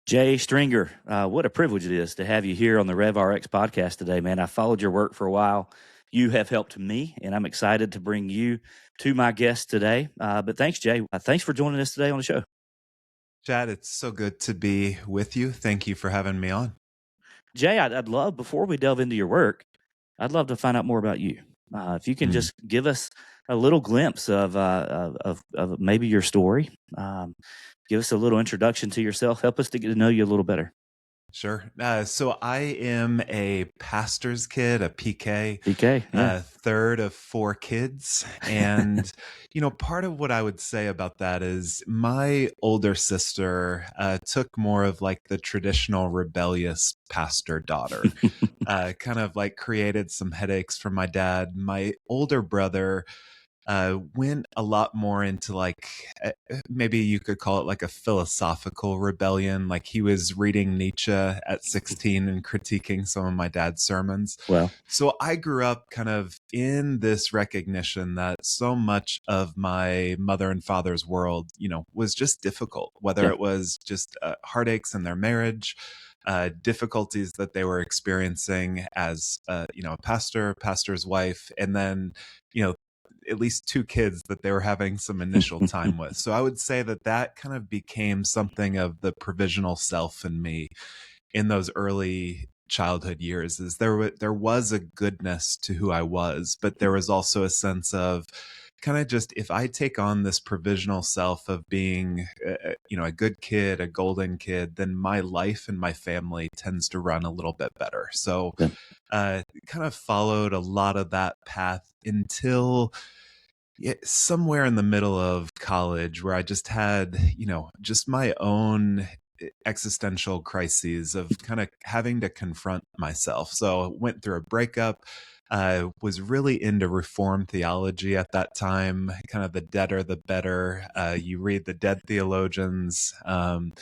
Jay Stringer, what a privilege it is to have you here on the RevRx podcast today, man. I followed your work for a while. You have helped me, and I'm excited to bring you to my guest today. But thanks, Jay. Thanks for joining us today on the show. Chad, it's so good to be with you. Thank you for having me on. Jay, I'd love, before we delve into your work, I'd love to find out more about you. If you can just give us a little glimpse of maybe your story, give us a little introduction to yourself, help us to get to know you a little better. Sure. So I am a pastor's kid, a PK, Yeah. third of four kids. And, part of what I would say about that is my older sister took more of like the traditional rebellious pastor daughter, kind of like created some headaches for my dad. My older brother went a lot more into like maybe you could call it like a philosophical rebellion. Like he was reading Nietzsche at 16 and critiquing some of my dad's sermons. Well, So I grew up kind of in this recognition that so much of my mother and father's world, was just difficult, whether it was just heartaches in their marriage, difficulties that they were experiencing as, a pastor's wife, and then, at least two kids that they were having some initial time with. So I would say that kind of became something of the provisional self in me in those early childhood years. Is there was a goodness to who I was, but there was also a sense of kind of just, if I take on this provisional self of being a good kid, a golden kid, then my life and my family tends to run a little bit better. So kind of followed a lot of that path until somewhere in the middle of college, where I just had, just my own existential crises of kind of having to confront myself. So went through a breakup. Was really into Reformed theology at that time, kind of the deader, the better. You read the dead theologians, and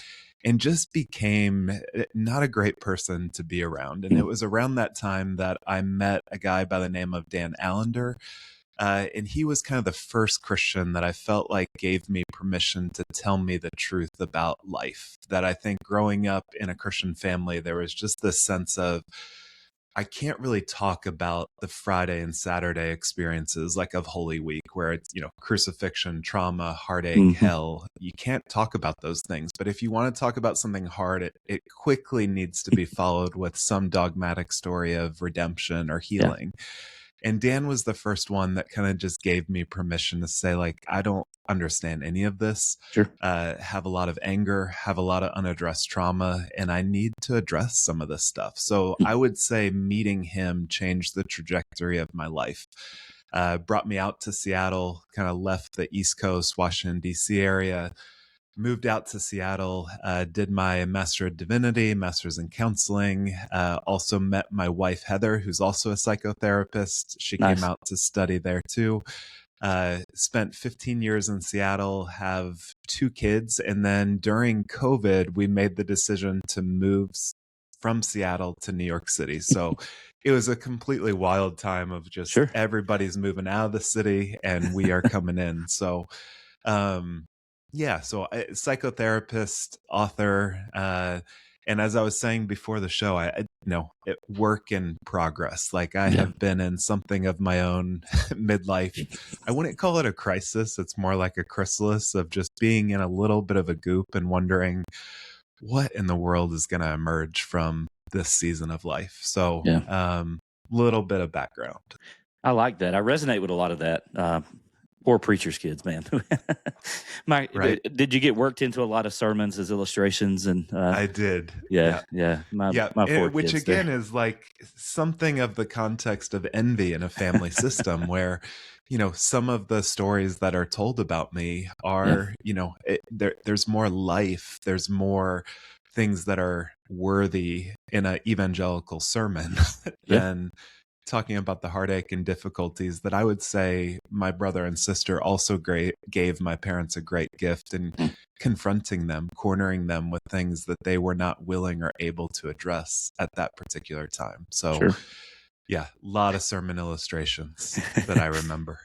just became not a great person to be around. And it was around that time that I met a guy by the name of Dan Allender. And he was kind of the first Christian that I felt like gave me permission to tell me the truth about life. That I think growing up in a Christian family, there was just this sense of, I can't really talk about the Friday and Saturday experiences like of Holy Week, where it's, crucifixion, trauma, heartache, hell. You can't talk about those things. But if you want to talk about something hard, it quickly needs to be followed with some dogmatic story of redemption or healing. Yeah. And Dan was the first one that kind of just gave me permission to say, like, I don't understand any of this. Sure. Have a lot of anger, have a lot of unaddressed trauma, and I need to address some of this stuff. So I would say meeting him changed the trajectory of my life. Brought me out to Seattle, kind of left the East Coast, Washington, D.C. area, moved out to Seattle, did my Master of Divinity, Master's in Counseling, also met my wife, Heather, who's also a psychotherapist. She came out to study there too. Spent 15 years in Seattle, have two kids. And then during COVID, we made the decision to move from Seattle to New York City. So it was a completely wild time of just everybody's moving out of the city and we are coming in. So, so psychotherapist, author, and as I was saying before the show, work in progress. Like I have been in something of my own midlife. I wouldn't call it a crisis. It's more like a chrysalis of just being in a little bit of a goop and wondering what in the world is going to emerge from this season of life. So, little bit of background. I like that. I resonate with a lot of that. Poor preacher's kids, man. Did you get worked into a lot of sermons as illustrations? And I did. My poor which kids again there. is like something of the context of envy in a family system where, some of the stories that are told about me are, there's more life, there's more things that are worthy in an evangelical sermon than talking about the heartache and difficulties that I would say my brother and sister also gave my parents a great gift in confronting them, cornering them with things that they were not willing or able to address at that particular time. So a lot of sermon illustrations that I remember.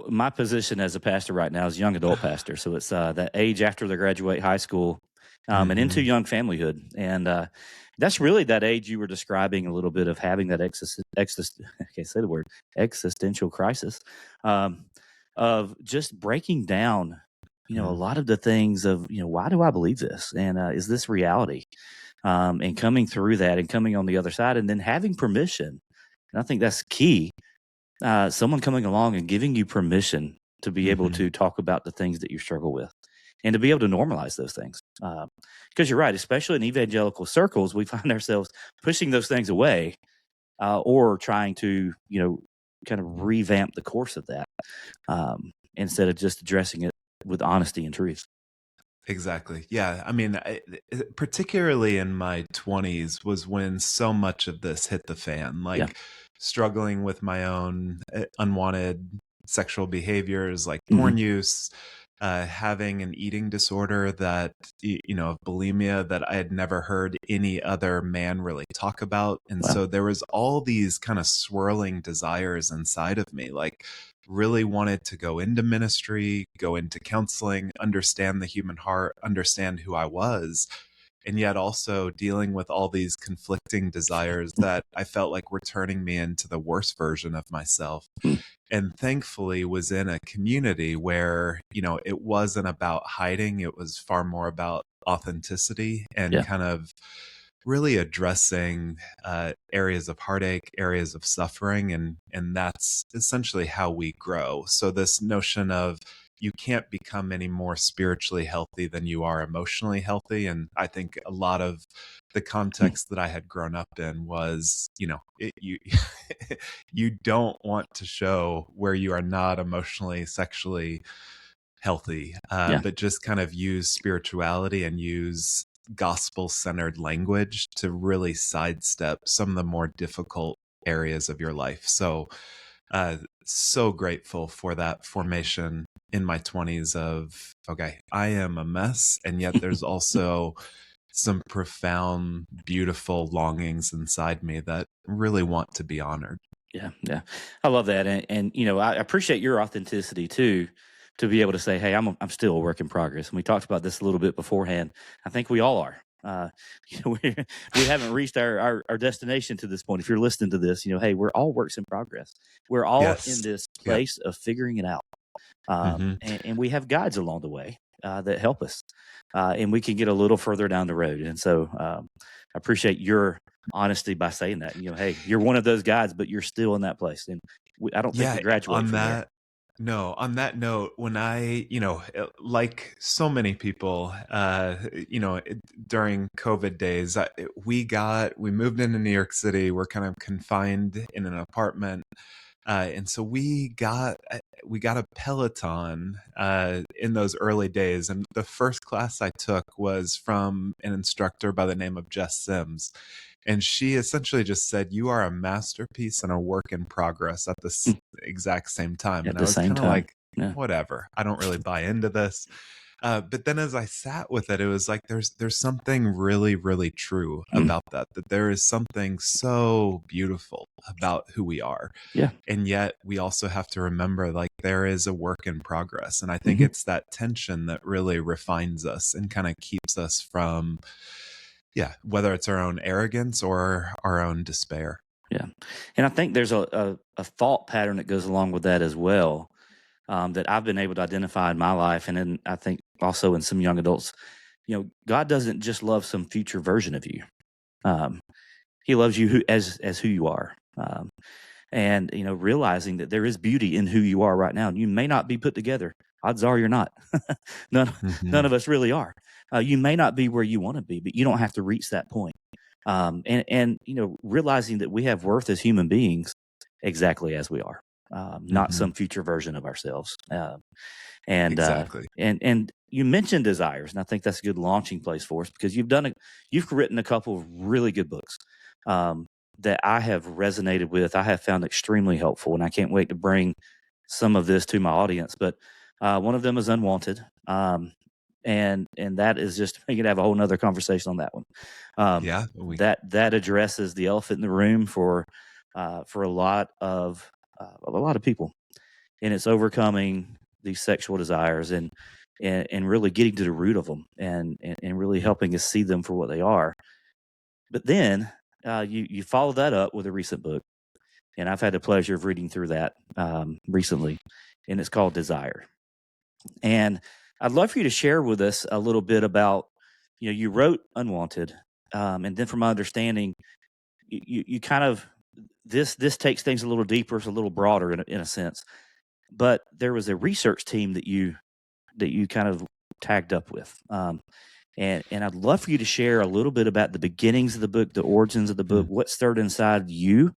My position as a pastor right now is young adult pastor. So it's that age after they graduate high school and into young familyhood. And that's really that age you were describing a little bit of having that I can't say the word existential crisis, of just breaking down, a lot of the things of, why do I believe this? And is this reality? And coming through that and coming on the other side and then having permission. And I think that's key. Someone coming along and giving you permission to be able to talk about the things that you struggle with and to be able to normalize those things. Because you're right, especially in evangelical circles, we find ourselves pushing those things away, or trying to, kind of revamp the course of that, instead of just addressing it with honesty and truth. Exactly. Yeah. I mean, particularly in my 20s was when so much of this hit the fan, Yeah. like struggling with my own unwanted sexual behaviors, like porn use, having an eating disorder that, of bulimia that I had never heard any other man really talk about. And Wow. so there was all these kind of swirling desires inside of me, like really wanted to go into ministry, go into counseling, understand the human heart, understand who I was, and yet also dealing with all these conflicting desires that I felt like were turning me into the worst version of myself. Mm. And thankfully was in a community where, it wasn't about hiding, it was far more about authenticity and Yeah. kind of really addressing areas of heartache, areas of suffering, and that's essentially how we grow. So this notion of you can't become any more spiritually healthy than you are emotionally healthy, and I think a lot of the context that I had grown up in was, you you don't want to show where you are not emotionally, sexually healthy, Yeah. but just kind of use spirituality and use gospel centered language to really sidestep some of the more difficult areas of your life. So, so grateful for that formation in my 20s of, okay, I am a mess. And yet there's also some profound, beautiful longings inside me that really want to be honored. Yeah, yeah, I love that, and I appreciate your authenticity too, to be able to say, "Hey, I'm still a work in progress." And we talked about this a little bit beforehand. I think we all are. We haven't reached our destination to this point. If you're listening to this, hey, we're all works in progress. We're all in Yes. this Yep. place of figuring it out, Hmm. and we have guides along the way that help us, and we can get a little further down the road. And so, I appreciate your honesty by saying that. Hey, you're one of those guys, but you're still in that place, and I don't think Yeah. we graduate On from there. that, no, on that note, when I, like so many people, during COVID days, we moved into New York City. We're kind of confined in an apartment. And so we got a Peloton in those early days, and the first class I took was from an instructor by the name of Jess Sims, and she essentially just said, "You are a masterpiece and a work in progress" at the Mm. exact same time, At and I the was same kind of time. like, Yeah. "Whatever, I don't really buy into this." But then as I sat with it, it was like there's something really, really true Mm. about that. That there is something so beautiful about who we are, Yeah. and yet we also have to remember like there is a work in progress, and I think Hmm. it's that tension that really refines us and kind of keeps us from, yeah, whether it's our own arrogance or our own despair. Yeah, and I think there's a thought pattern that goes along with that as well, that I've been able to identify in my life, and then I think also in some young adults. God doesn't just love some future version of you. Um, he loves you as who you are. And realizing that there is beauty in who you are right now. You may not be put together. Odds are you're not. none Hmm. none of us really are. You may not be where you want to be, but you don't have to reach that point. And realizing that we have worth as human beings exactly as we are, not Hmm. some future version of ourselves. And Exactly. and you mentioned desires, and I think that's a good launching place for us, because you've written a couple of really good books, um, that I have resonated with. I have found extremely helpful, and I can't wait to bring some of this to my audience. But one of them is Unwanted, and that is just we could have a whole nother conversation on that one. Um, Yeah, we. that addresses the elephant in the room for a lot of people, and it's overcoming these sexual desires. And and really getting to the root of them and really helping us see them for what they are. But then you follow that up with a recent book, and I've had the pleasure of reading through that recently, and it's called Desire. And I'd love for you to share with us a little bit about, you wrote Unwanted, and then from my understanding, you kind of this takes things a little deeper, it's a little broader in a sense. But there was a research team that you kind of tagged up with, and I'd love for you to share a little bit about the beginnings of the book, the origins of the book, what stirred inside you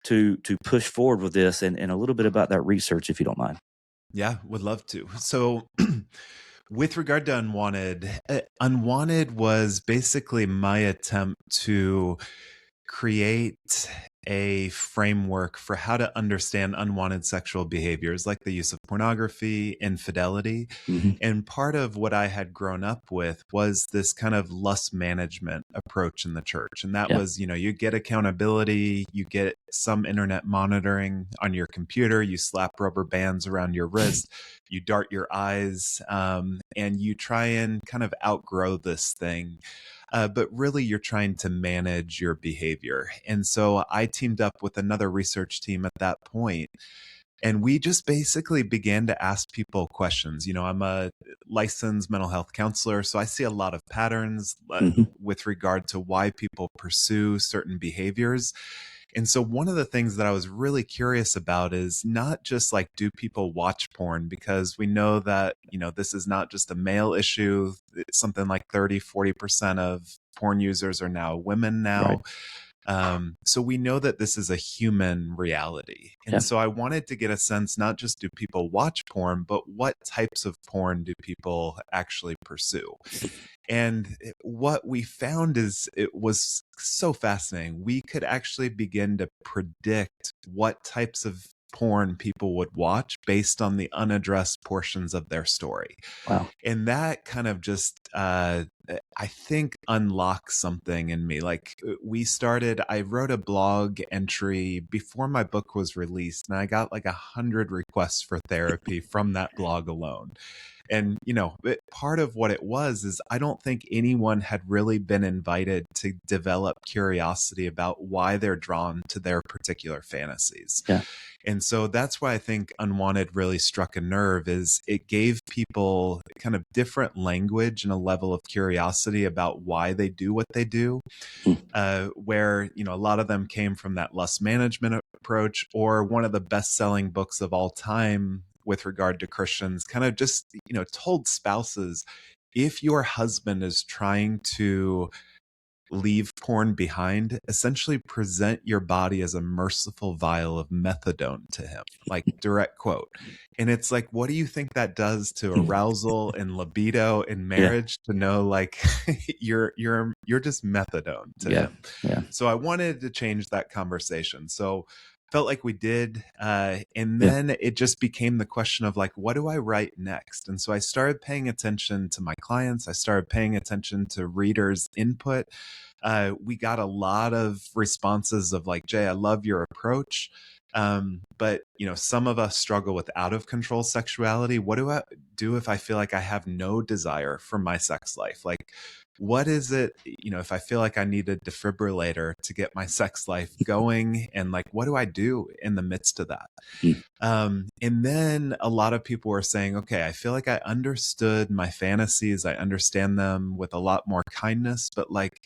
to push forward with this, and a little bit about that research, if you don't mind. Yeah, would love to. So with regard to Unwanted, Unwanted was basically my attempt to create a framework for how to understand unwanted sexual behaviors like the use of pornography, infidelity. Mm-hmm. And part of what I had grown up with was this kind of lust management approach in the church. And that was, you get accountability, you get some internet monitoring on your computer, you slap rubber bands around your wrist, you dart your eyes, and you try and kind of outgrow this thing. But really, you're trying to manage your behavior. And so I teamed up with another research team at that point, and we just basically began to ask people questions. I'm a licensed mental health counselor, so I see a lot of patterns with regard to why people pursue certain behaviors. And so one of the things that I was really curious about is not just like, do people watch porn? Because we know that, this is not just a male issue. It's something like 30-40% of porn users are now women now. Right. So we know that this is a human reality. And so I wanted to get a sense, not just do people watch porn, but what types of porn do people actually pursue? And what we found is it was so fascinating. We could actually begin to predict what types of porn people would watch based on the unaddressed portions of their story. Wow. And that kind of just, I think, unlocked something in me. Like I wrote a blog entry before my book was released, and I got like 100 requests for therapy from that blog alone. And, part of what it was is I don't think anyone had really been invited to develop curiosity about why they're drawn to their particular fantasies. Yeah. And so that's why I think Unwanted really struck a nerve, is it gave people kind of different language and a level of curiosity about why they do what they do, where, a lot of them came from that lust management approach, or one of the best-selling books of all time with regard to Christians, kind of just, told spouses, if your husband is trying to leave porn behind, essentially present your body as a merciful vial of methadone to him, like direct quote. And it's like, what do you think that does to arousal and libido in marriage, to know like you're just methadone to him? Yeah. So I wanted to change that conversation. So felt like we did. And then it just became the question of like, what do I write next? And so I started paying attention to my clients. I started paying attention to readers' input. We got a lot of responses of like, Jay, I love your approach. But some of us struggle with out of control sexuality. What do I do if I feel like I have no desire for my sex life? Like, what is it, if I feel like I need a defibrillator to get my sex life going, and like, what do I do in the midst of that? And then a lot of people were saying, okay, I feel like I understood my fantasies. I understand them with a lot more kindness, but like,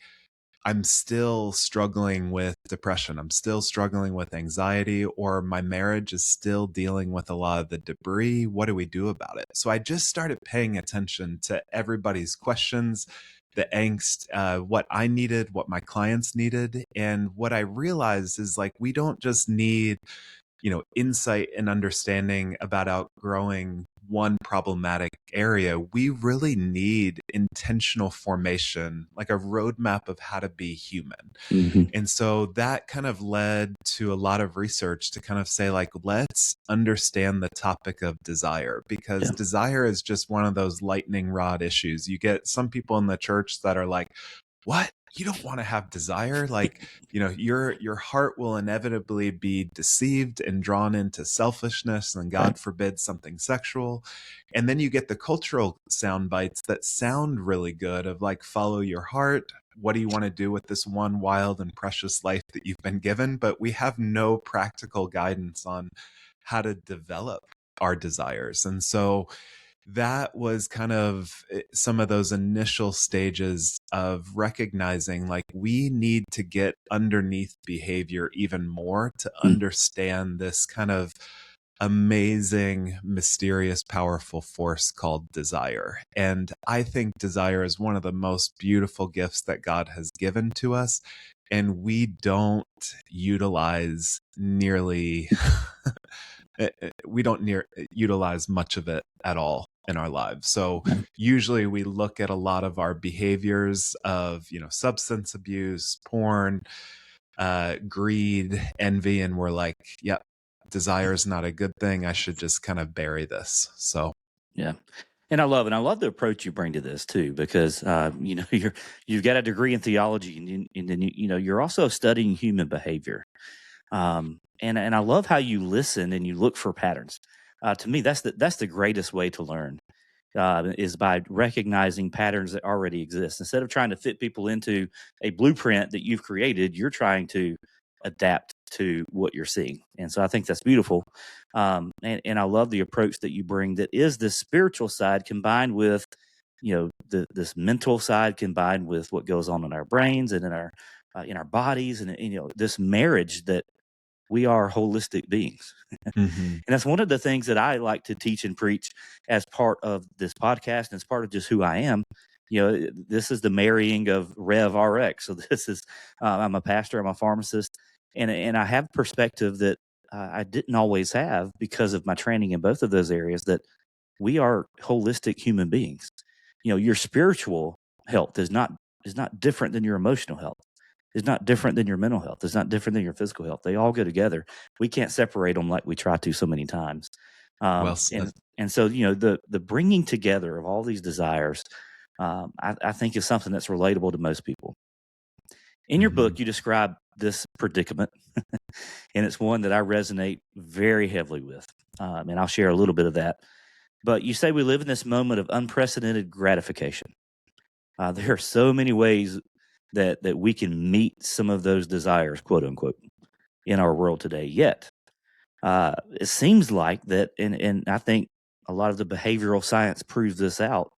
I'm still struggling with depression. I'm still struggling with anxiety, or my marriage is still dealing with a lot of the debris. What do we do about it? So I just started paying attention to everybody's questions, the angst, what I needed, what my clients needed. And what I realized is like, we don't just need, insight and understanding about outgrowing one problematic area. We really need intentional formation, like a roadmap of how to be human. And so that kind of led to a lot of research to kind of say, like, let's understand the topic of desire, because desire is just one of those lightning rod issues. You get some people in the church that are like, what? you don't want to have desire. Like, your heart will inevitably be deceived and drawn into selfishness, and Right. God forbid something sexual. And then you get the cultural sound bites that sound really good of like, follow your heart. What do you want to do with this one wild and precious life that you've been given? But we have no practical guidance on how to develop our desires. And so that was kind of some of those initial stages of recognizing like we need to get underneath behavior even more to Mm. understand this kind of amazing, mysterious, powerful force called desire. And I think desire is one of the most beautiful gifts that God has given to us. And we don't utilize nearly we don't utilize much of it at all in our lives. So Yeah. usually we look at a lot of our behaviors of, substance abuse, porn, greed, envy, and we're like, yep, desire is not a good thing. I should just kind of bury this. So, Yeah. And I love it. I love the approach you bring to this too, because you've got a degree in theology, and then you're also studying human behavior. And I love how you listen and you look for patterns. To me, that's the greatest way to learn, is by recognizing patterns that already exist. Instead of trying to fit people into a blueprint that you've created, you're trying to adapt to what you're seeing. And so I think that's beautiful. And I love the approach that you bring, that is this spiritual side combined with, this mental side combined with what goes on in our brains and in our bodies, and this marriage that we are holistic beings. mhm. And that's one of the things that I like to teach and preach as part of this podcast, and as part of just who I am. This is the marrying of Rev RX. So this is, I'm a pastor, I'm a pharmacist, and I have perspective that I didn't always have because of my training in both of those areas. That we are holistic human beings. Your spiritual health is not different than your emotional health. Is not different than your mental health. It's not different than your physical health. They all go together. We can't separate them like we try to so many times. Well Um, said. and and so the bringing together of all these desires, I think is something that's relatable to most people. In your Mhm. book, you describe this predicament, and it's one that I resonate very heavily with. And I'll share a little bit of that. But you say we live in this moment of unprecedented gratification. There are so many ways that we can meet some of those desires, quote unquote, in our world today. Yet, it seems like that, and I think a lot of the behavioral science proves this out,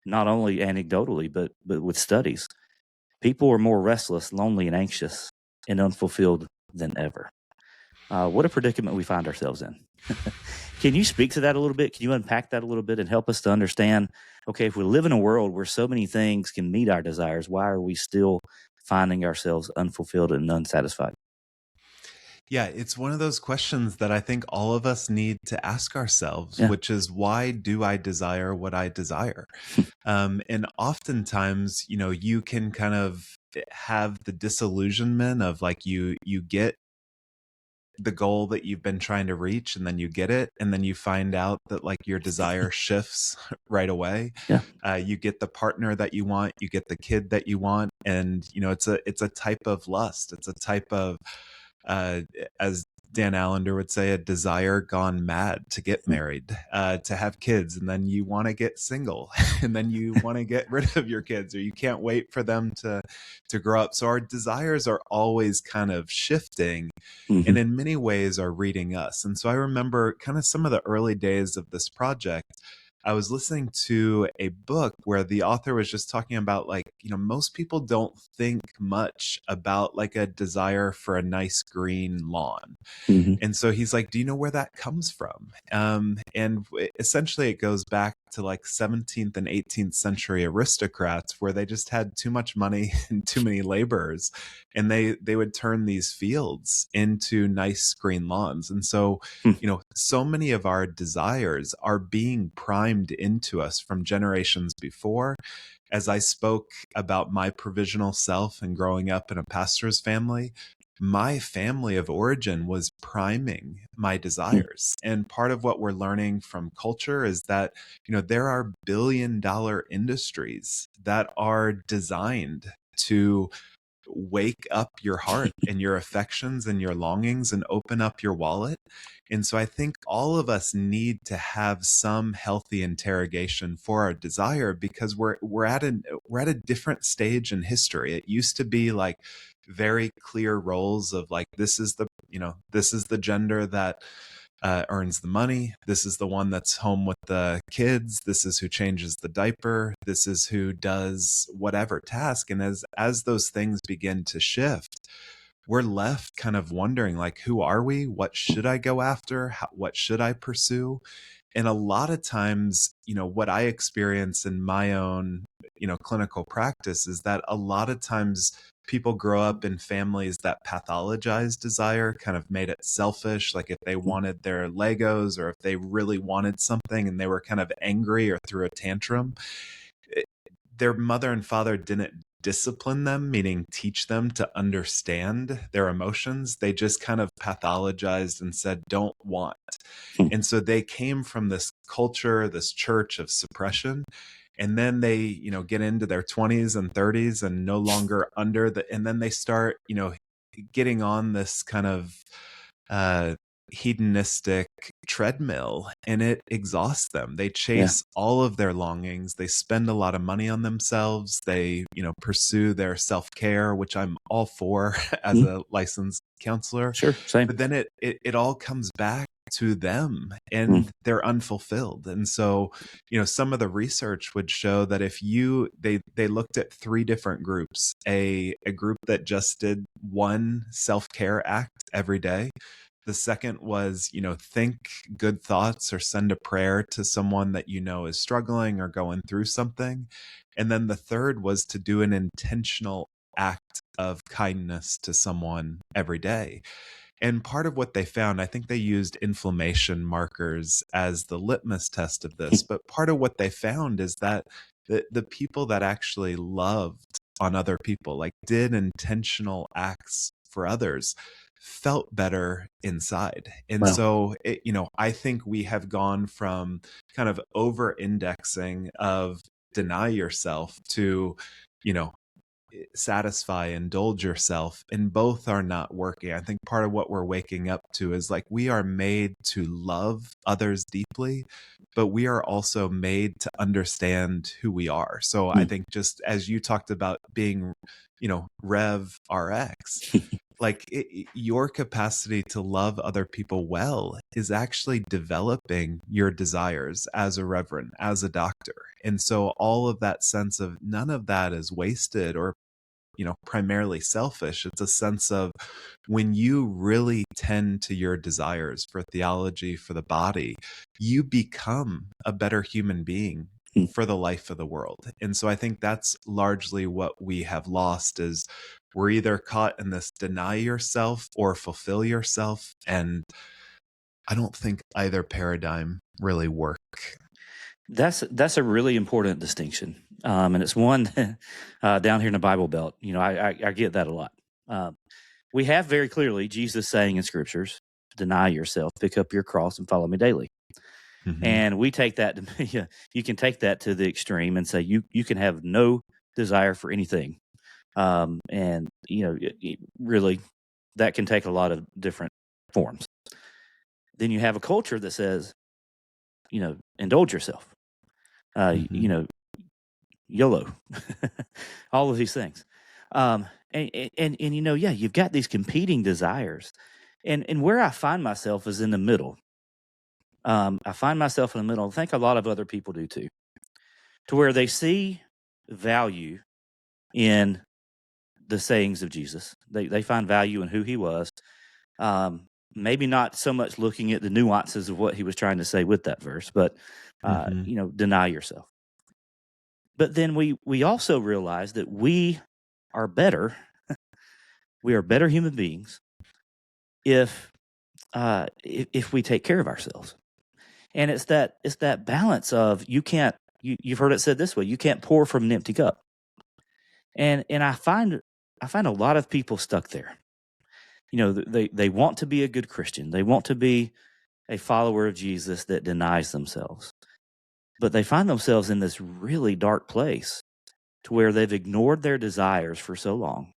not only anecdotally, but with studies. People are more restless, lonely, and anxious and unfulfilled than ever. What a predicament we find ourselves in. Can you speak to that a little bit? Can you unpack that a little bit and help us to understand, okay, if we live in a world where so many things can meet our desires, why are we still finding ourselves unfulfilled and unsatisfied? Yeah, it's one of those questions that I think all of us need to ask ourselves, Yeah. which is, why do I desire what I desire? And oftentimes, you can kind of have the disillusionment of like, you get the goal that you've been trying to reach, and then you get it, and then you find out that like your desire shifts right away. Yeah. You get the partner that you want, you get the kid that you want, and it's a type of lust. It's a type of, uh, as Dan Allender would say, a desire gone mad to get married, to have kids, and then you want to get single, and then you want to get rid of your kids, or you can't wait for them to grow up. So our desires are always kind of shifting, Hmm. and in many ways are reading us. And so I remember kind of some of the early days of this project. I was listening to a book where the author was just talking about like, most people don't think much about like a desire for a nice green lawn. Hmm. And so he's like, do you know where that comes from? And essentially it goes back to like 17th and 18th century aristocrats, where they just had too much money and too many laborers. And they would turn these fields into nice green lawns. And so, so many of our desires are being primed into us from generations before. As I spoke about my provisional self and growing up in a pastor's family, my family of origin was priming my desires. And part of what we're learning from culture is that, there are billion-dollar industries that are designed to wake up your heart and your affections and your longings and open up your wallet. And so I think all of us need to have some healthy interrogation for our desire, because we're at a different stage in history. It used to be like very clear roles of like, this is the gender that earns the money. This is the one that's home with the kids. This is who changes the diaper. This is who does whatever task. And as those things begin to shift, we're left kind of wondering, like, who are we? What should I go after? What should I pursue? And a lot of times, what I experience in my own, clinical practice is that a lot of times people grow up in families that pathologize desire, kind of made it selfish. Like if they wanted their Legos, or if they really wanted something and they were kind of angry or threw a tantrum, their mother and father didn't discipline them, meaning teach them to understand their emotions. They just kind of pathologized and said, don't want. And so they came from this culture, this church of suppression. And then they, get into their 20s and 30s and no longer and then they start, getting on this kind of hedonistic treadmill, and it exhausts them. They chase all of their longings. They spend a lot of money on themselves. They, pursue their self-care, which I'm all for as a licensed counselor. Sure, same. But then it all comes back to them, and they're unfulfilled. And so, some of the research would show that if they looked at 3 different groups, a group that just did one self-care act every day. The second was, think good thoughts or send a prayer to someone that is struggling or going through something. And then the third was to do an intentional act of kindness to someone every day. And part of what they found, I think they used inflammation markers as the litmus test of this, but part of what they found is that the people that actually loved on other people, like did intentional acts for others, felt better inside. And so, I think we have gone from kind of over indexing of deny yourself to, satisfy, indulge yourself, and both are not working. I think part of what we're waking up to is like, we are made to love others deeply, but we are also made to understand who we are. So I think, just as you talked about being, Rev RX, like your capacity to love other people well is actually developing your desires as a reverend, as a doctor. And so all of that sense of none of that is wasted or primarily selfish. It's a sense of when you really tend to your desires for theology, for the body, you become a better human being for the life of the world. And so I think that's largely what we have lost, is we're either caught in this deny yourself or fulfill yourself. And I don't think either paradigm really work. That's a really important distinction, and it's one down here in the Bible Belt. I get that a lot. We have very clearly Jesus saying in scriptures, "Deny yourself, pick up your cross, and follow me daily." And we take that to you can take that to the extreme and say you can have no desire for anything, and really that can take a lot of different forms. Then you have a culture that says, indulge yourself. YOLO, all of these things. You've got these competing desires. And where I find myself is in the middle. I find myself in the middle. I think a lot of other people do too, to where they see value in the sayings of Jesus. They find value in who he was. Maybe not so much looking at the nuances of what he was trying to say with that verse, but, deny yourself. But then we also realize that we are better. We are better human beings if we take care of ourselves. And it's that balance of you've heard it said this way, you can't pour from an empty cup. And I find a lot of people stuck there. They want to be a good Christian. They want to be a follower of Jesus that denies themselves. But they find themselves in this really dark place to where they've ignored their desires for so long,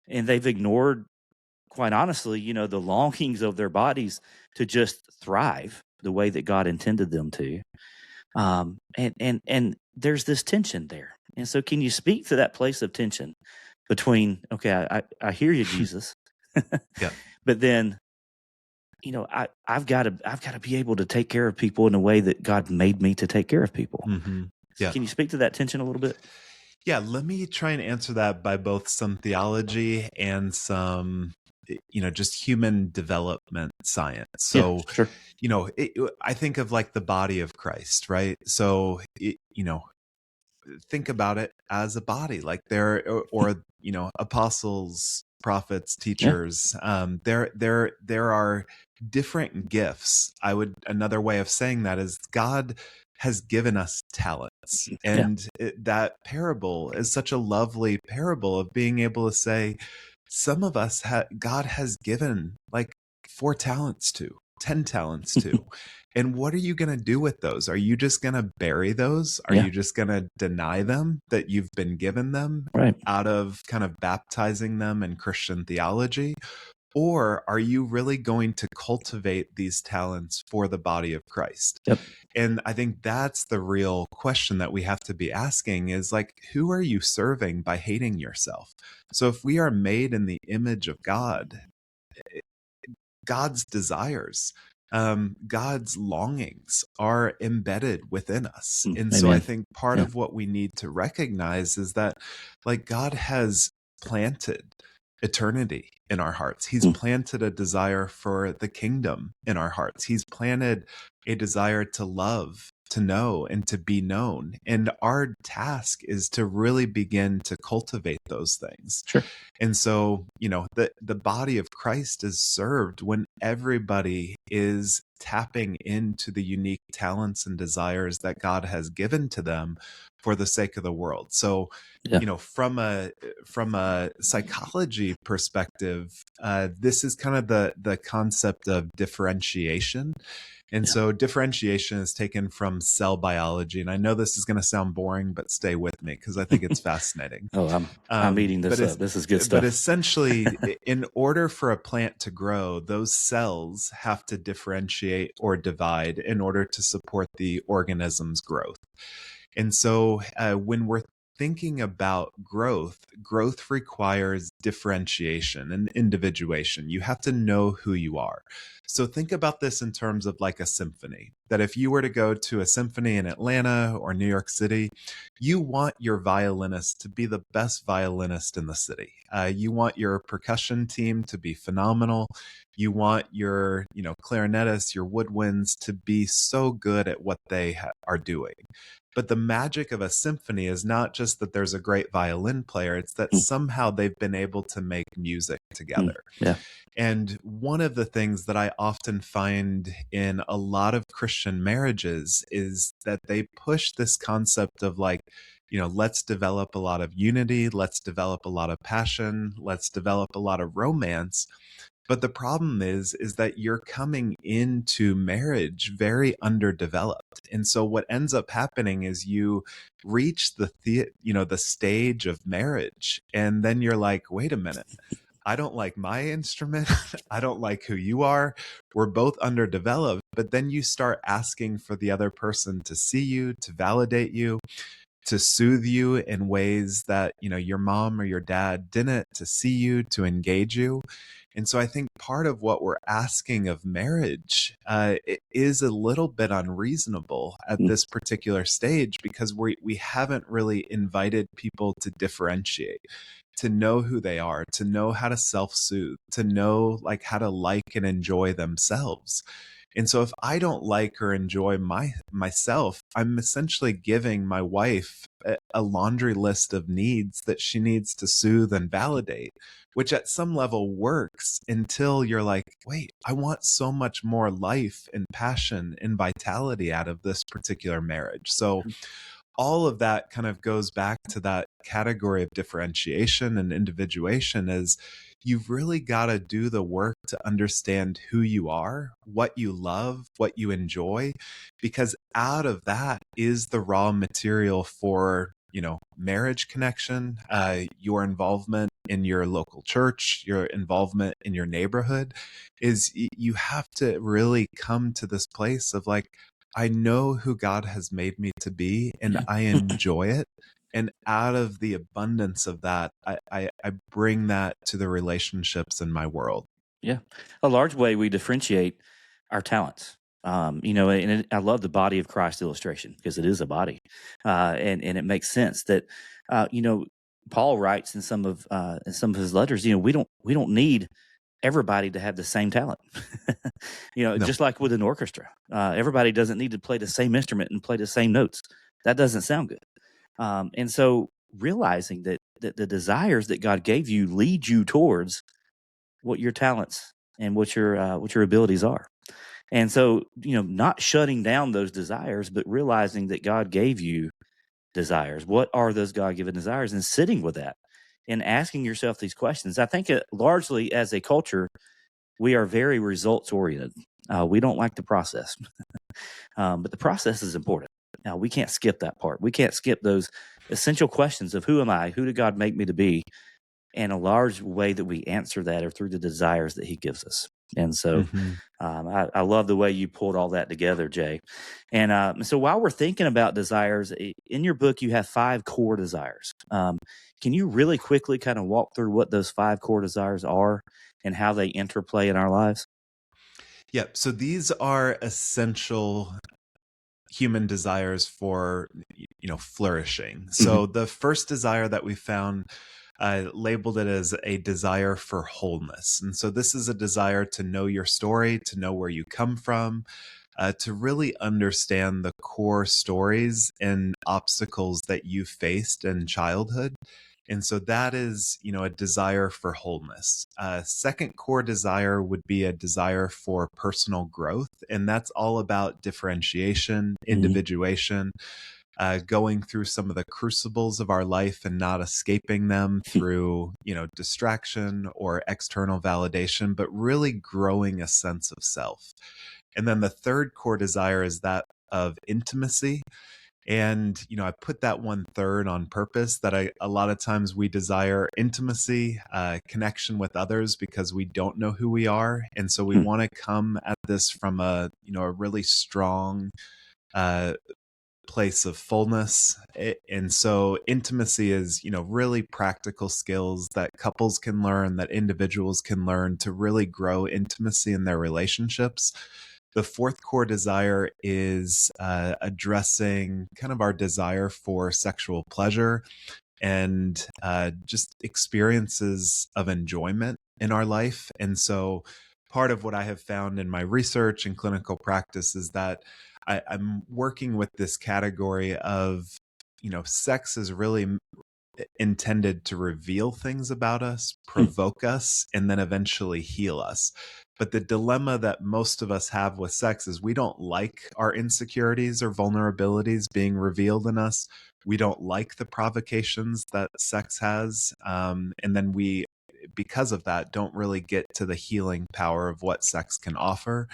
and they've ignored, quite honestly, the longings of their bodies to just thrive the way that God intended them to. And there's this tension there. And so, can you speak to that place of tension between, okay, I hear you, Jesus, Yeah. but then, I've got to be able to take care of people in a way that God made me to take care of people. Mm-hmm. So Yeah. can you speak to that tension a little bit? Yeah, let me try and answer that by both some theology and some, just human development science. So, Sure. I think of like the body of Christ, right? So, think about it as a body, like or apostles, prophets, Yeah. teachers. There are different gifts. Another way of saying that is God has given us talents, Yeah. and that parable is such a lovely parable of being able to say, some of us God has given like 4 talents to, 10 talents to. And what are you going to do with those? Are you just going to bury those? Are Yeah. you just going to deny them that you've been given them Right. out of kind of baptizing them in Christian theology? Or are you really going to cultivate these talents for the body of Christ? Yep. And I think that's the real question that we have to be asking is like, who are you serving by hating yourself? So if we are made in the image of God, God's desires, God's longings are embedded within us. And so I Amen. think part Yeah. of what we need to recognize is that like God has planted eternity in our hearts. He's planted a desire for the kingdom in our hearts. He's planted a desire to love, to know, and to be known. And our task is to really begin to cultivate those things. Sure. And so, the body of Christ is served when everybody is tapping into the unique talents and desires that God has given to them for the sake of the world. So, Yeah. from a psychology perspective, this is kind of the concept of differentiation. And so differentiation is taken from cell biology. And I know this is going to sound boring, but stay with me because I think it's fascinating. Oh, I'm eating this up. This is good stuff. But essentially, in order for a plant to grow, those cells have to differentiate or divide in order to support the organism's growth. And so when we're thinking about growth requires differentiation and individuation. You have to know who you are. So think about this in terms of like a symphony, that if you were to go to a symphony in Atlanta or New York City, you want your violinist to be the best violinist in the city. You want your percussion team to be phenomenal. You want your, clarinetists, your woodwinds to be so good at what they are doing. But the magic of a symphony is not just that there's a great violin player, it's that somehow they've been able to make music together. Yeah. And one of the things that I often find in a lot of Christian marriages is that they push this concept of like, let's develop a lot of unity, let's develop a lot of passion, let's develop a lot of romance. But the problem is that you're coming into marriage very underdeveloped. And so what ends up happening is you reach the stage of marriage, and then you're like, wait a minute. I don't like my instrument. I don't like who you are. We're both underdeveloped. But then you start asking for the other person to see you, to validate you, to soothe you in ways that, your mom or your dad didn't, to see you, to engage you. And so I think part of what we're asking of marriage is a little bit unreasonable at this particular stage because we haven't really invited people to differentiate, to know who they are, to know how to self-soothe, to know like how to like and enjoy themselves. And so if I don't like or enjoy myself, I'm essentially giving my wife a laundry list of needs that she needs to soothe and validate, which at some level works until you're like, wait, I want so much more life and passion and vitality out of this particular marriage. So all of that kind of goes back to that category of differentiation and individuation is you've really got to do the work to understand who you are, what you love, what you enjoy, because out of that is the raw material for, marriage connection, your involvement in your local church, your involvement in your neighborhood, is you have to really come to this place of like, I know who God has made me to be, and Yeah. I enjoy it. And out of the abundance of that, I bring that to the relationships in my world. Yeah. A large way we differentiate our talents. I love the body of Christ illustration because it is a body. And it makes sense that, uh, you know, Paul writes in some of his letters, we don't need everybody to have the same talent. No. Just like with an orchestra, everybody doesn't need to play the same instrument and play the same notes. That doesn't sound good. And so realizing that the desires that God gave you lead you towards what your talents and what your abilities are. And so, not shutting down those desires, but realizing that God gave you desires. What are those God given desires? And sitting with that and asking yourself these questions. I think largely as a culture, we are very results oriented. We don't like the process, but the process is important. Now, we can't skip that part. We can't skip those essential questions of who am I? Who did God make me to be? And a large way that we answer that are through the desires that He gives us. And so Hmm. I love the way you pulled all that together, Jay. And so while we're thinking about desires, in your book, you have 5 core desires. Can you really quickly kind of walk through what those 5 core desires are and how they interplay in our lives? Yep. So these are essential human desires for flourishing. Hmm. So the first desire that we found, labeled it as a desire for wholeness. And so this is a desire to know your story, to know where you come from, to really understand the core stories and obstacles that you faced in childhood. And so that is, a desire for wholeness. Second core desire would be a desire for personal growth. And that's all about differentiation, Hmm. individuation, going through some of the crucibles of our life and not escaping them through, distraction or external validation, but really growing a sense of self. And then the third core desire is that of intimacy. And, I put that one third on purpose, that a lot of times we desire intimacy, connection with others because we don't know who we are. And so we want to come at this from a really strong, uh, place of fullness. And so intimacy is, really practical skills that couples can learn, that individuals can learn to really grow intimacy in their relationships. The fourth core desire is addressing kind of our desire for sexual pleasure and just experiences of enjoyment in our life. And so part of what I have found in my research and clinical practice is that I'm working with this category of, sex is really intended to reveal things about us, provoke us, and then eventually heal us. But the dilemma that most of us have with sex is we don't like our insecurities or vulnerabilities being revealed in us. We don't like the provocations that sex has. And then we, because of that, don't really get to the healing power of what sex can offer.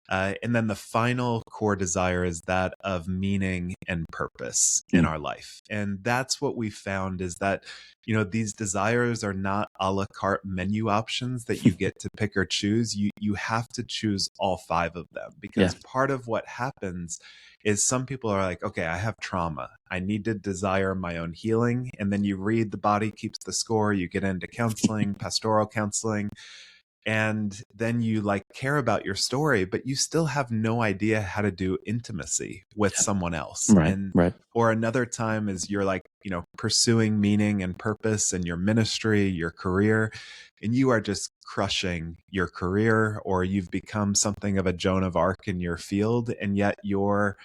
And then the final core desire is that of meaning and purpose in our life. And that's what we found is that, these desires are not a la carte menu options that you get to pick or choose. You have to choose all 5 of them, Yeah. because part of what happens is some people are like, okay, I have trauma. I need to desire my own healing. And then you read The Body Keeps the Score, you get into counseling, pastoral counseling, and then you like care about your story, but you still have no idea how to do intimacy with Yeah. someone else. Right. And Right. or another time is you're like, pursuing meaning and purpose in your ministry, your career, and you are just crushing your career, or you've become something of a Joan of Arc in your field, and yet your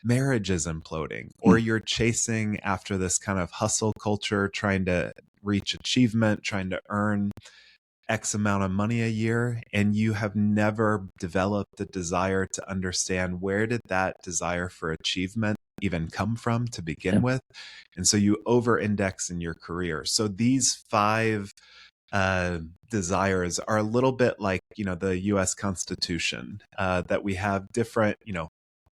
marriage is imploding, or you're chasing after this kind of hustle culture, trying to reach achievement, trying to earn X amount of money a year, and you have never developed the desire to understand where did that desire for achievement even come from to begin Yeah. with. And so you over index in your career. So these 5 uh, desires are a little bit like, the US Constitution, that we have different,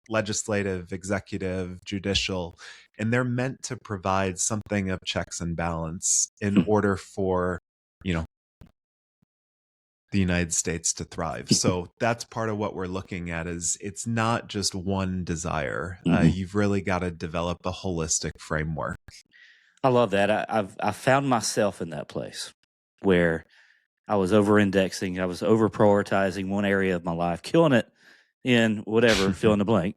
legislative, executive, judicial, and they're meant to provide something of checks and balance in order for, you know, the United States to thrive. So that's part of what we're looking at is it's not just one desire. Mhm. You've really got to develop a holistic framework. I love that. I found myself in that place where I was over indexing, I was over prioritizing one area of my life, killing it in whatever, fill in the blank.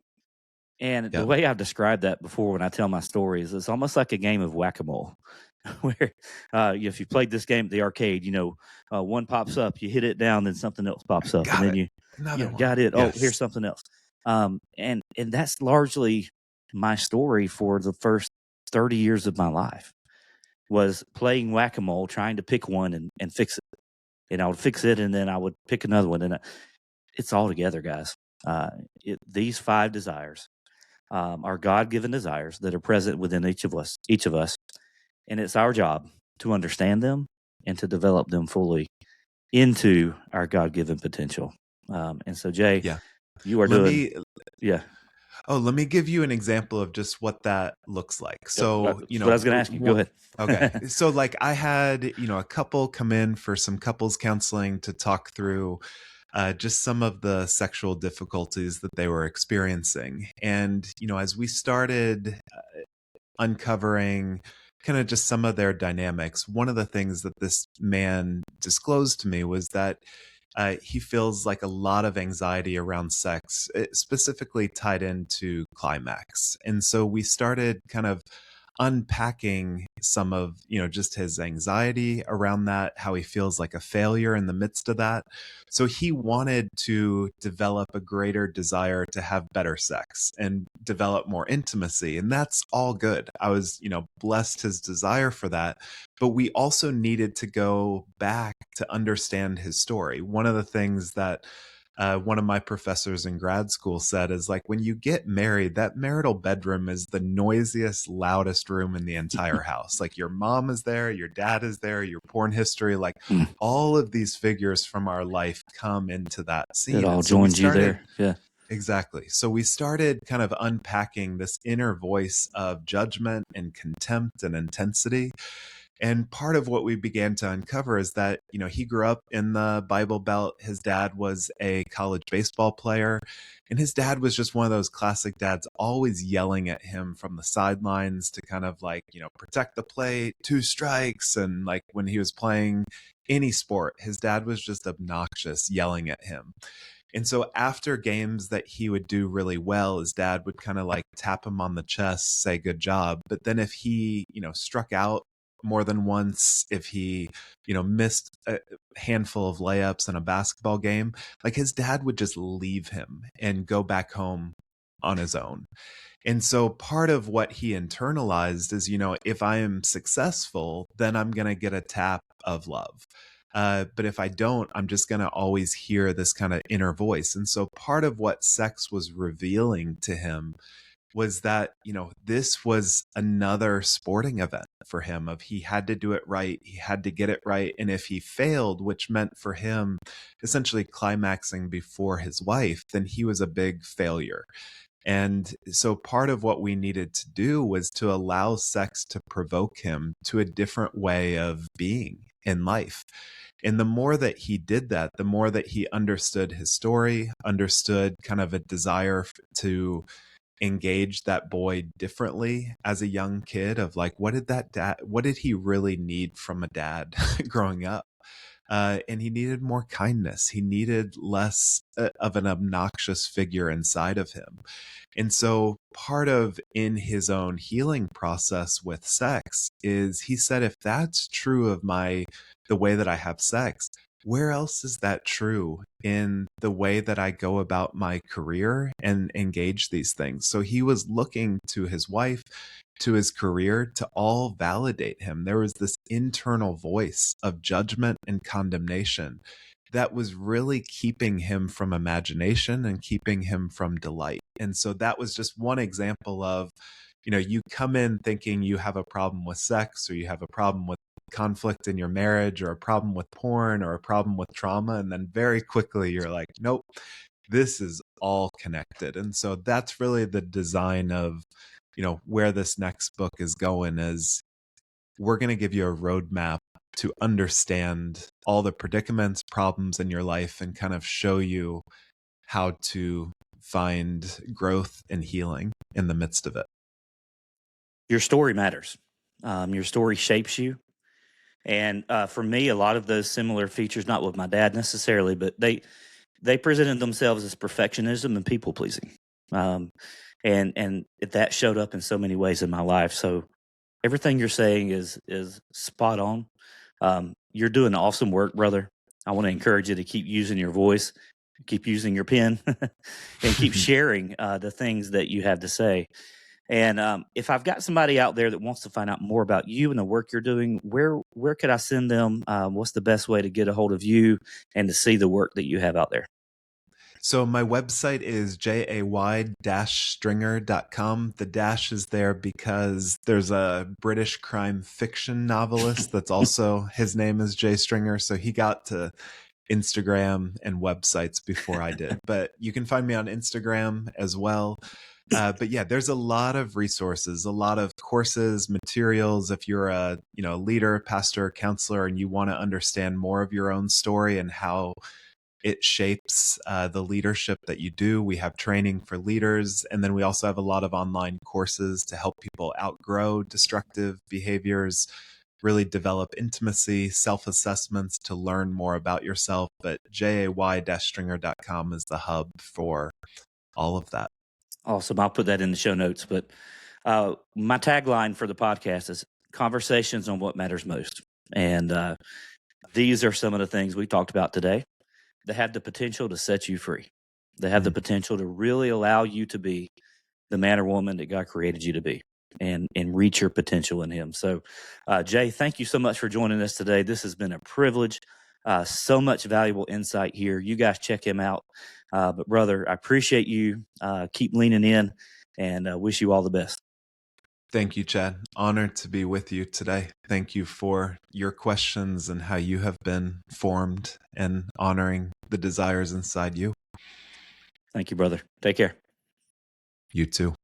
And the Yeah. way I've described that before when I tell my stories, it's almost like a game of whack-a-mole, where if you played this game at the arcade, one pops up, you hit it down, then something else pops up, and Got then it. you Another one. got it. Oh, Yes. here's something else. And that's largely my story for the first 30 years of my life was playing whack-a-mole, trying to pick one and fix it. And I would fix it, and then I would pick another one, and it's all together, guys. These 5 desires are God-given desires that are present within each of us, and it's our job to understand them and to develop them fully into our God-given potential. And so, Jay, Yeah. you are Let doing, me yeah. let me give you an example of just what that looks like. So, That's what I was going to ask you. Go okay. ahead. So like I had, a couple come in for some couples counseling to talk through just some of the sexual difficulties that they were experiencing. And, as we started uncovering kind of just some of their dynamics, one of the things that this man disclosed to me was that he feels like a lot of anxiety around sex, specifically tied into climax. And so we started kind of unpacking some of, just his anxiety around that, how he feels like a failure in the midst of that. So he wanted to develop a greater desire to have better sex and develop more intimacy. And that's all good. I was, blessed his desire for that. But we also needed to go back to understand his story. One of the things that one of my professors in grad school said is like when you get married, that marital bedroom is the noisiest, loudest room in the entire house. Like your mom is there, your dad is there, your porn history, like all of these figures from our life come into that It scene. all And so we joins you started there. Yeah. exactly. So we started kind of unpacking this inner voice of judgment and contempt and intensity. And part of what we began to uncover is that, he grew up in the Bible Belt. His dad was a college baseball player. And his dad was just one of those classic dads, always yelling at him from the sidelines to kind of like, protect the plate, 2 strikes. And like when he was playing any sport, his dad was just obnoxious, yelling at him. And so after games that he would do really well, his dad would kind of like tap him on the chest, say, good job. But then if he, struck out more than once, if he, missed a handful of layups in a basketball game, like his dad would just leave him and go back home on his own. And so part of what he internalized is, if I am successful, then I'm going to get a tap of love. But if I don't, I'm just going to always hear this kind of inner voice. And so part of what sex was revealing to him was that, this was another sporting event for him of he had to do it right. He had to get it right. And if he failed, which meant for him essentially climaxing before his wife, then he was a big failure. And so part of what we needed to do was to allow sex to provoke him to a different way of being in life. And the more that he did that, the more that he understood his story, understood kind of a desire to engage that boy differently as a young kid of like, what did he really need from a dad growing up? And he needed more kindness. He needed less of an obnoxious figure inside of him. And so part of in his own healing process with sex is he said, if that's true of the way that I have sex, where else is that true in the way that I go about my career and engage these things? So he was looking to his wife, to his career to all validate him. There was this internal voice of judgment and condemnation that was really keeping him from imagination and keeping him from delight. And so that was just one example of, you come in thinking you have a problem with sex or you have a problem with conflict in your marriage or a problem with porn or a problem with trauma. And then very quickly you're like, nope, this is all connected. And so that's really the design of, where this next book is going, is we're going to give you a roadmap to understand all the predicaments, problems in your life, and kind of show you how to find growth and healing in the midst of it. Your story matters. Your story shapes you. And for me, a lot of those similar features, not with my dad necessarily, but they presented themselves as perfectionism and people pleasing. And that showed up in so many ways in my life. So everything you're saying is spot on. You're doing awesome work, brother. I want to encourage you to keep using your voice, keep using your pen, and keep sharing the things that you have to say. And if I've got somebody out there that wants to find out more about you and the work you're doing, where could I send them? What's the best way to get a hold of you and to see the work that you have out there? So my website is jay-stringer.com. The dash is there because there's a British crime fiction novelist that's also, his name is Jay Stringer. So he got to Instagram and websites before I did. But you can find me on Instagram as well. But yeah, there's a lot of resources, a lot of courses, materials. If you're a leader, pastor, counselor, and you want to understand more of your own story and how it shapes the leadership that you do, we have training for leaders. And then we also have a lot of online courses to help people outgrow destructive behaviors, really develop intimacy, self-assessments to learn more about yourself. But jay-stringer.com is the hub for all of that. Awesome. I'll put that in the show notes. But my tagline for the podcast is conversations on what matters most. And these are some of the things we talked about today that have the potential to set you free. They have the potential to really allow you to be the man or woman that God created you to be and reach your potential in Him. So, Jay, thank you so much for joining us today. This has been a privilege. So much valuable insight here. You guys check him out. But brother, I appreciate you. Keep leaning in and wish you all the best. Thank you, Chad. Honored to be with you today. Thank you for your questions and how you have been formed and honoring the desires inside you. Thank you, brother. Take care. You too.